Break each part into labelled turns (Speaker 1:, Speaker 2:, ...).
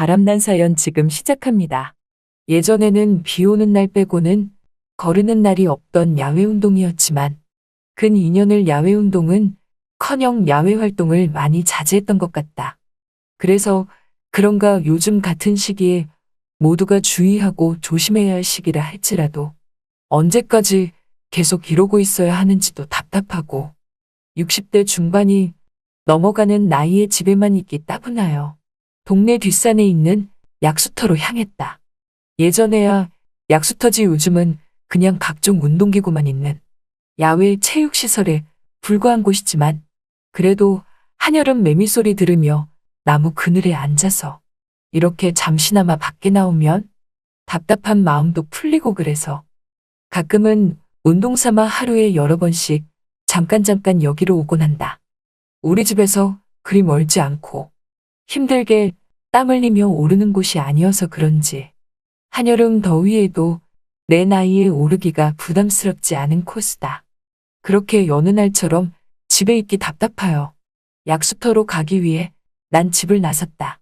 Speaker 1: 바람난 사연 지금 시작합니다. 예전에는 비 오는 날 빼고는 거르는 날이 없던 야외 운동이었지만 근 2년을 야외 운동은 커녕 야외 활동을 많이 자제했던 것 같다. 그래서 그런가 요즘 같은 시기에 모두가 주의하고 조심해야 할 시기라 할지라도 언제까지 계속 이러고 있어야 하는지도 답답하고 60대 중반이 넘어가는 나이에 집에만 있기 따분하여 동네 뒷산에 있는 약수터로 향했다. 예전에야 약수터지 요즘은 그냥 각종 운동기구만 있는 야외 체육시설에 불과한 곳이지만 그래도 한여름 매미소리 들으며 나무 그늘에 앉아서 이렇게 잠시나마 밖에 나오면 답답한 마음도 풀리고 그래서 가끔은 운동 삼아 하루에 여러 번씩 잠깐 여기로 오곤 한다. 우리 집에서 그리 멀지 않고 힘들게 땀 흘리며 오르는 곳이 아니어서 그런지 한여름 더위에도 내 나이에 오르기가 부담스럽지 않은 코스다. 그렇게 여느 날처럼 집에 있기 답답하여 약수터로 가기 위해 난 집을 나섰다.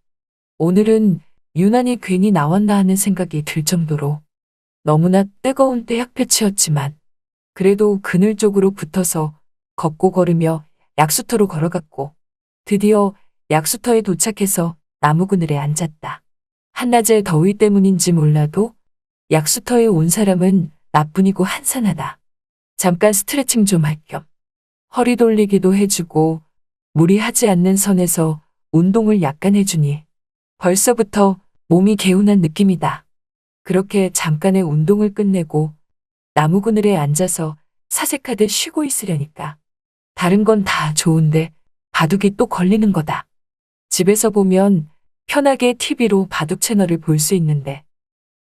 Speaker 1: 오늘은 유난히 괜히 나왔나 하는 생각이 들 정도로 너무나 뜨거운 때약볕이었지만 그래도 그늘 쪽으로 붙어서 걷고 걸으며 약수터로 걸어갔고 드디어 약수터에 도착해서 나무 그늘에 앉았다. 한낮의 더위 때문인지 몰라도 약수터에 온 사람은 나뿐이고 한산하다. 잠깐 스트레칭 좀 할 겸 허리 돌리기도 해주고 무리하지 않는 선에서 운동을 약간 해주니 벌써부터 몸이 개운한 느낌이다. 그렇게 잠깐의 운동을 끝내고 나무 그늘에 앉아서 사색하듯 쉬고 있으려니까 다른 건 다 좋은데 바둑이 또 걸리는 거다. 집에서 보면 편하게 TV로 바둑 채널을 볼 수 있는데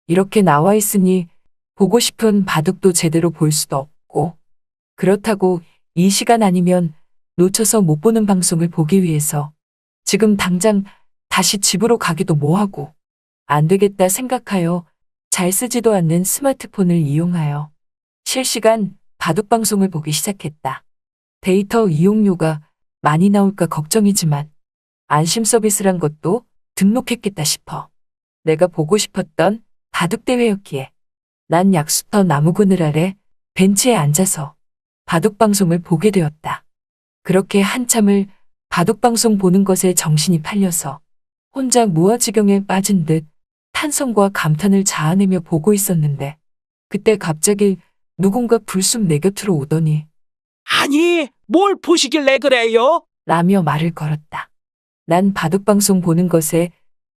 Speaker 1: 이렇게 나와 있으니 보고 싶은 바둑도 제대로 볼 수도 없고 그렇다고 이 시간 아니면 놓쳐서 못 보는 방송을 보기 위해서 지금 당장 다시 집으로 가기도 뭐하고 안 되겠다 생각하여 잘 쓰지도 않는 스마트폰을 이용하여 실시간 바둑 방송을 보기 시작했다. 데이터 이용료가 많이 나올까 걱정이지만 안심 서비스란 것도 등록했겠다 싶어. 내가 보고 싶었던 바둑대회였기에 난 약수터 나무 그늘 아래 벤치에 앉아서 바둑방송을 보게 되었다. 그렇게 한참을 바둑방송 보는 것에 정신이 팔려서 혼자 무아지경에 빠진 듯 탄성과 감탄을 자아내며 보고 있었는데 그때 갑자기 누군가 불쑥 내 곁으로 오더니
Speaker 2: 아니, 뭘 보시길래 그래요?
Speaker 1: 라며 말을 걸었다. 난 바둑방송 보는 것에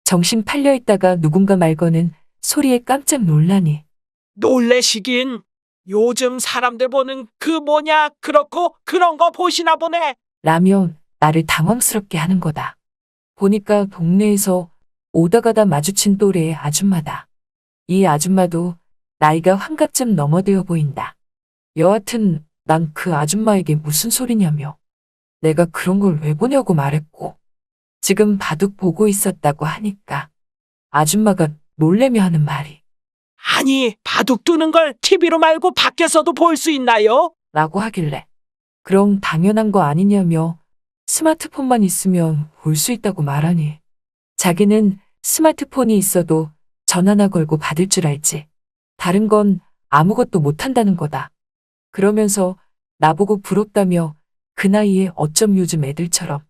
Speaker 1: 정신 팔려 있다가 누군가 말 거는 소리에 깜짝 놀라니
Speaker 2: 놀래시긴. 요즘 사람들 보는 그 뭐냐, 그렇고 그런 거 보시나 보네.
Speaker 1: 라며 나를 당황스럽게 하는 거다. 보니까 동네에서 오다 가다 마주친 또래의 아줌마다. 이 아줌마도 나이가 환갑쯤 넘어되어 보인다. 여하튼 난 그 아줌마에게 무슨 소리냐며 내가 그런 걸 왜 보냐고 말했고 지금 바둑 보고 있었다고 하니까 아줌마가 놀래며 하는 말이
Speaker 2: 아니, 바둑 두는 걸 TV로 말고 밖에서도 볼 수 있나요?
Speaker 1: 라고 하길래 그럼 당연한 거 아니냐며 스마트폰만 있으면 볼 수 있다고 말하니 자기는 스마트폰이 있어도 전화나 걸고 받을 줄 알지 다른 건 아무것도 못한다는 거다. 그러면서 나보고 부럽다며 그 나이에 어쩜 요즘 애들처럼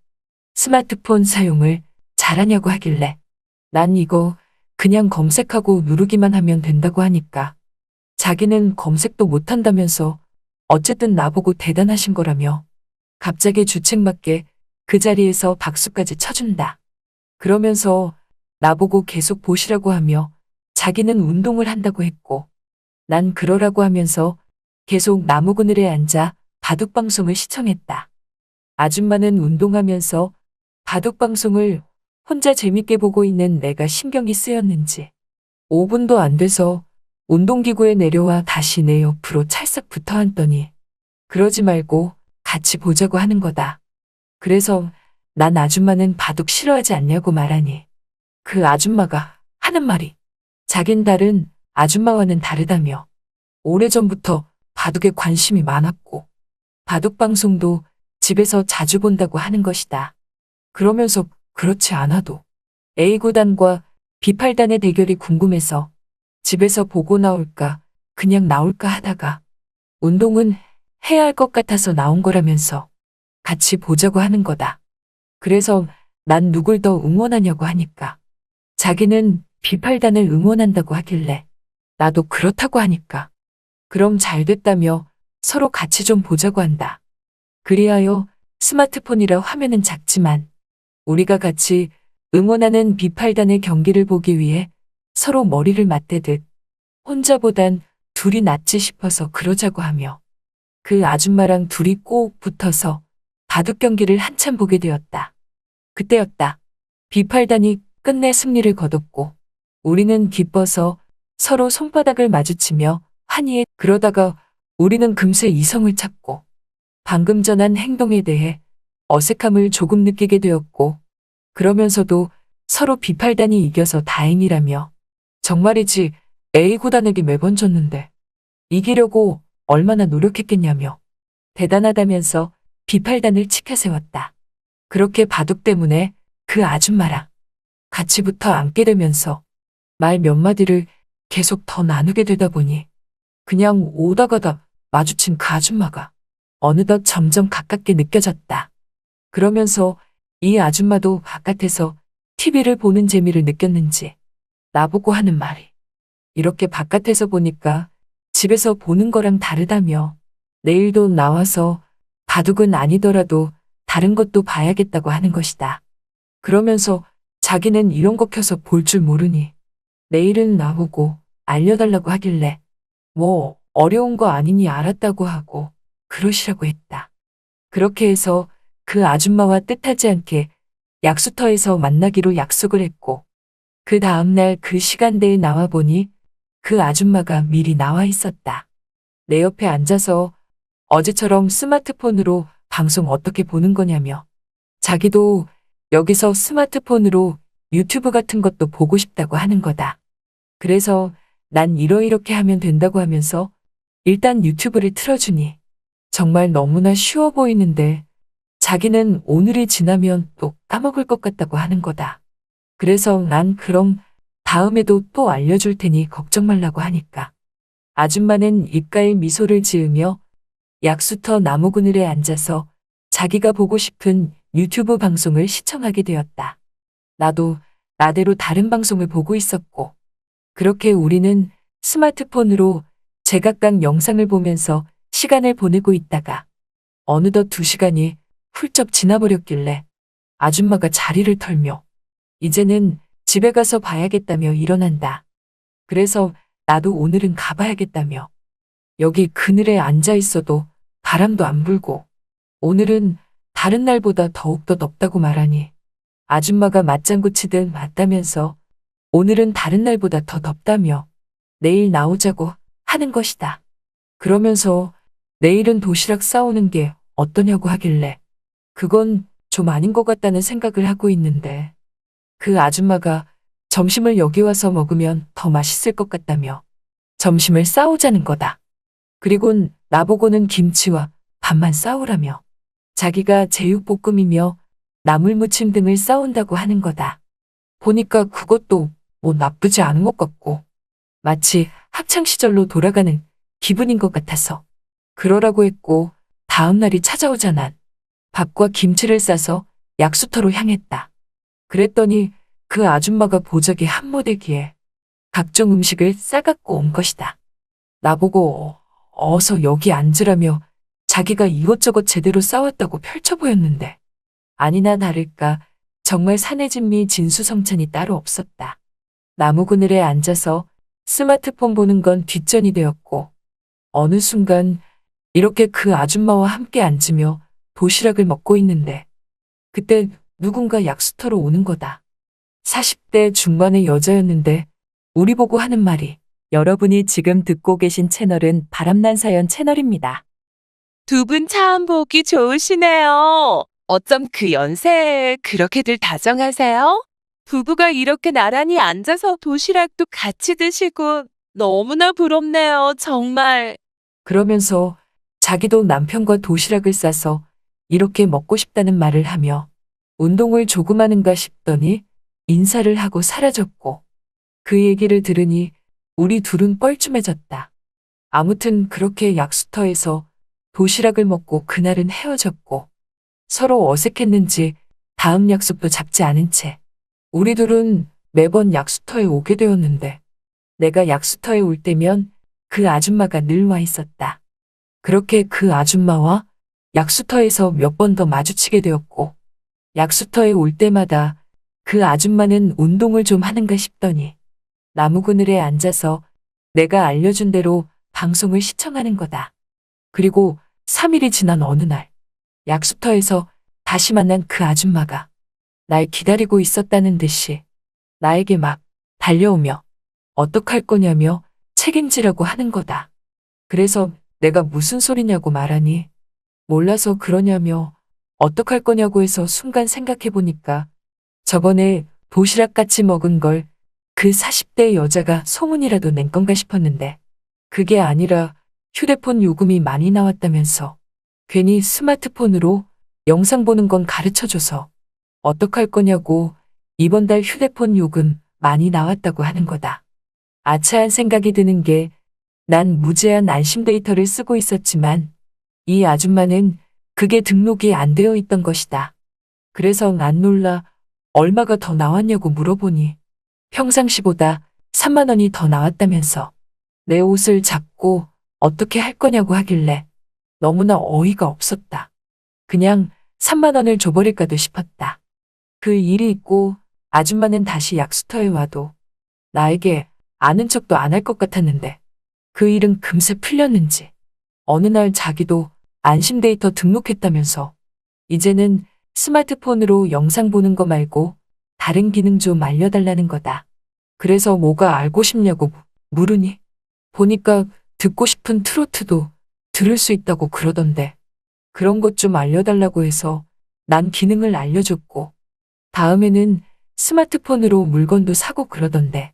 Speaker 1: 스마트폰 사용을 잘하냐고 하길래 난 이거 그냥 검색하고 누르기만 하면 된다고 하니까 자기는 검색도 못한다면서 어쨌든 나보고 대단하신 거라며 갑자기 주책맞게 그 자리에서 박수까지 쳐준다. 그러면서 나보고 계속 보시라고 하며 자기는 운동을 한다고 했고 난 그러라고 하면서 계속 나무 그늘에 앉아 바둑방송을 시청했다. 아줌마는 운동하면서 바둑방송을 혼자 재밌게 보고 있는 내가 신경이 쓰였는지 5분도 안 돼서 운동기구에 내려와 다시 내 옆으로 찰싹 붙어 앉더니 그러지 말고 같이 보자고 하는 거다. 그래서 난 아줌마는 바둑 싫어하지 않냐고 말하니 그 아줌마가 하는 말이 자긴 다른 아줌마와는 다르다며 오래전부터 바둑에 관심이 많았고 바둑방송도 집에서 자주 본다고 하는 것이다. 그러면서 그렇지 않아도 A구단과 비팔단의 대결이 궁금해서 집에서 보고 나올까, 그냥 나올까 하다가 운동은 해야 할 것 같아서 나온 거라면서 같이 보자고 하는 거다. 그래서 난 누굴 더 응원하냐고 하니까 자기는 비팔단을 응원한다고 하길래 나도 그렇다고 하니까 그럼 잘 됐다며 서로 같이 좀 보자고 한다. 그리하여 스마트폰이라 화면은 작지만 우리가 같이 응원하는 비팔단의 경기를 보기 위해 서로 머리를 맞대듯 혼자보단 둘이 낫지 싶어서 그러자고 하며 그 아줌마랑 둘이 꼭 붙어서 바둑 경기를 한참 보게 되었다. 그때였다. 비팔단이 끝내 승리를 거뒀고 우리는 기뻐서 서로 손바닥을 마주치며 환희해. 그러다가 우리는 금세 이성을 찾고 방금 전한 행동에 대해 어색함을 조금 느끼게 되었고 그러면서도 서로 비팔단이 이겨서 다행이라며 정말이지 A 구단에게 매번 졌는데 이기려고 얼마나 노력했겠냐며 대단하다면서 비팔단을 치켜세웠다. 그렇게 바둑 때문에 그 아줌마랑 같이 붙어 앉게 되면서 말 몇 마디를 계속 더 나누게 되다 보니 그냥 오다 가다 마주친 그 아줌마가 어느덧 점점 가깝게 느껴졌다. 그러면서 이 아줌마도 바깥에서 TV를 보는 재미를 느꼈는지 나보고 하는 말이 이렇게 바깥에서 보니까 집에서 보는 거랑 다르다며 내일도 나와서 바둑은 아니더라도 다른 것도 봐야겠다고 하는 것이다. 그러면서 자기는 이런 거 켜서 볼 줄 모르니 내일은 나보고 알려달라고 하길래 뭐 어려운 거 아니니 알았다고 하고 그러시라고 했다. 그렇게 해서 그 아줌마와 뜻하지 않게 약수터에서 만나기로 약속을 했고 그 다음날 그 시간대에 나와보니 그 아줌마가 미리 나와 있었다. 내 옆에 앉아서 어제처럼 스마트폰으로 방송 어떻게 보는 거냐며 자기도 여기서 스마트폰으로 유튜브 같은 것도 보고 싶다고 하는 거다. 그래서 난 이렇게 하면 된다고 하면서 일단 유튜브를 틀어주니 정말 너무나 쉬워 보이는데 자기는 오늘이 지나면 또 까먹을 것 같다고 하는 거다. 그래서 난 그럼 다음에도 또 알려줄 테니 걱정 말라고 하니까 아줌마는 입가에 미소를 지으며 약수터 나무 그늘에 앉아서 자기가 보고 싶은 유튜브 방송을 시청하게 되었다. 나도 나대로 다른 방송을 보고 있었고 그렇게 우리는 스마트폰으로 제각각 영상을 보면서 시간을 보내고 있다가 어느덧 2시간이 훌쩍 지나버렸길래 아줌마가 자리를 털며 이제는 집에 가서 봐야겠다며 일어난다. 그래서 나도 오늘은 가봐야겠다며 여기 그늘에 앉아 있어도 바람도 안 불고 오늘은 다른 날보다 더욱더 덥다고 말하니 아줌마가 맞장구 치듯 맞다면서 오늘은 다른 날보다 더 덥다며 내일 나오자고 하는 것이다. 그러면서 내일은 도시락 싸오는 게 어떠냐고 하길래 그건 좀 아닌 것 같다는 생각을 하고 있는데 그 아줌마가 점심을 여기 와서 먹으면 더 맛있을 것 같다며 점심을 싸오자는 거다. 그리곤 나보고는 김치와 밥만 싸오라며 자기가 제육볶음이며 나물무침 등을 싸온다고 하는 거다. 보니까 그것도 뭐 나쁘지 않은 것 같고 마치 학창시절로 돌아가는 기분인 것 같아서 그러라고 했고 다음 날이 찾아오자 난 밥과 김치를 싸서 약수터로 향했다. 그랬더니 그 아줌마가 보자기 한모대기에 각종 음식을 싸갖고 온 것이다. 나보고 어서 여기 앉으라며 자기가 이것저것 제대로 싸왔다고 펼쳐 보였는데 아니나 다를까 정말 사내진미 진수성찬이 따로 없었다. 나무 그늘에 앉아서 스마트폰 보는 건 뒷전이 되었고 어느 순간 이렇게 그 아줌마와 함께 앉으며 도시락을 먹고 있는데 그때 누군가 약수터로 오는 거다. 40대 중반의 여자였는데 우리 보고 하는 말이 여러분이 지금 듣고 계신 채널은 바람난 사연 채널입니다.
Speaker 3: 두 분 참 보기 좋으시네요. 어쩜 그 연세에 그렇게들 다정하세요? 부부가 이렇게 나란히 앉아서 도시락도 같이 드시고 너무나 부럽네요, 정말.
Speaker 1: 그러면서 자기도 남편과 도시락을 싸서 이렇게 먹고 싶다는 말을 하며 운동을 조금 하는가 싶더니 인사를 하고 사라졌고 그 얘기를 들으니 우리 둘은 뻘쭘해졌다. 아무튼 그렇게 약수터에서 도시락을 먹고 그날은 헤어졌고 서로 어색했는지 다음 약속도 잡지 않은 채 우리 둘은 매번 약수터에 오게 되었는데 내가 약수터에 올 때면 그 아줌마가 늘 와 있었다. 그렇게 그 아줌마와 약수터에서 몇 번 더 마주치게 되었고 약수터에 올 때마다 그 아줌마는 운동을 좀 하는가 싶더니 나무 그늘에 앉아서 내가 알려준 대로 방송을 시청하는 거다. 그리고 3일이 지난 어느 날 약수터에서 다시 만난 그 아줌마가 날 기다리고 있었다는 듯이 나에게 막 달려오며 어떡할 거냐며 책임지라고 하는 거다. 그래서 내가 무슨 소리냐고 말하니 몰라서 그러냐며 어떡할 거냐고 해서 순간 생각해 보니까 저번에 도시락 같이 먹은 걸 그 40대 여자가 소문이라도 낸 건가 싶었는데 그게 아니라 휴대폰 요금이 많이 나왔다면서 괜히 스마트폰으로 영상 보는 건 가르쳐줘서 어떡할 거냐고 이번 달 휴대폰 요금 많이 나왔다고 하는 거다. 아차한 생각이 드는 게 난 무제한 안심 데이터를 쓰고 있었지만 이 아줌마는 그게 등록이 안 되어 있던 것이다. 그래서 난 놀라 얼마가 더 나왔냐고 물어보니 평상시보다 3만 원이 더 나왔다면서 내 옷을 잡고 어떻게 할 거냐고 하길래 너무나 어이가 없었다. 그냥 3만 원을 줘버릴까도 싶었다. 그 일이 있고 아줌마는 다시 약수터에 와도 나에게 아는 척도 안 할 것 같았는데 그 일은 금세 풀렸는지 어느 날 자기도 안심 데이터 등록했다면서 이제는 스마트폰으로 영상 보는 거 말고 다른 기능 좀 알려달라는 거다. 그래서 뭐가 알고 싶냐고 물으니 보니까 듣고 싶은 트로트도 들을 수 있다고 그러던데 그런 것 좀 알려달라고 해서 난 기능을 알려줬고 다음에는 스마트폰으로 물건도 사고 그러던데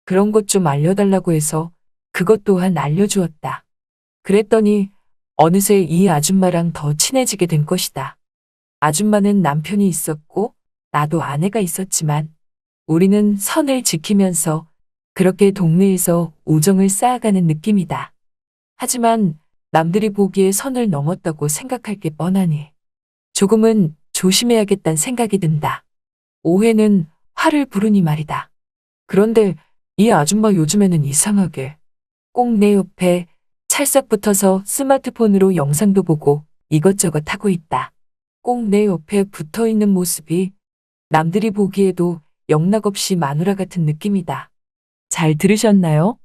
Speaker 1: 그런 것 좀 알려달라고 해서 그것 또한 알려주었다. 그랬더니 어느새 이 아줌마랑 더 친해지게 된 것이다. 아줌마는 남편이 있었고 나도 아내가 있었지만 우리는 선을 지키면서 그렇게 동네에서 우정을 쌓아가는 느낌이다. 하지만 남들이 보기에 선을 넘었다고 생각할 게 뻔하니 조금은 조심해야겠다는 생각이 든다. 오해는 화를 부르니 말이다. 그런데 이 아줌마 요즘에는 이상하게 꼭 내 옆에 찰싹 붙어서 스마트폰으로 영상도 보고 이것저것 하고 있다. 꼭 내 옆에 붙어 있는 모습이 남들이 보기에도 영락없이 마누라 같은 느낌이다. 잘 들으셨나요?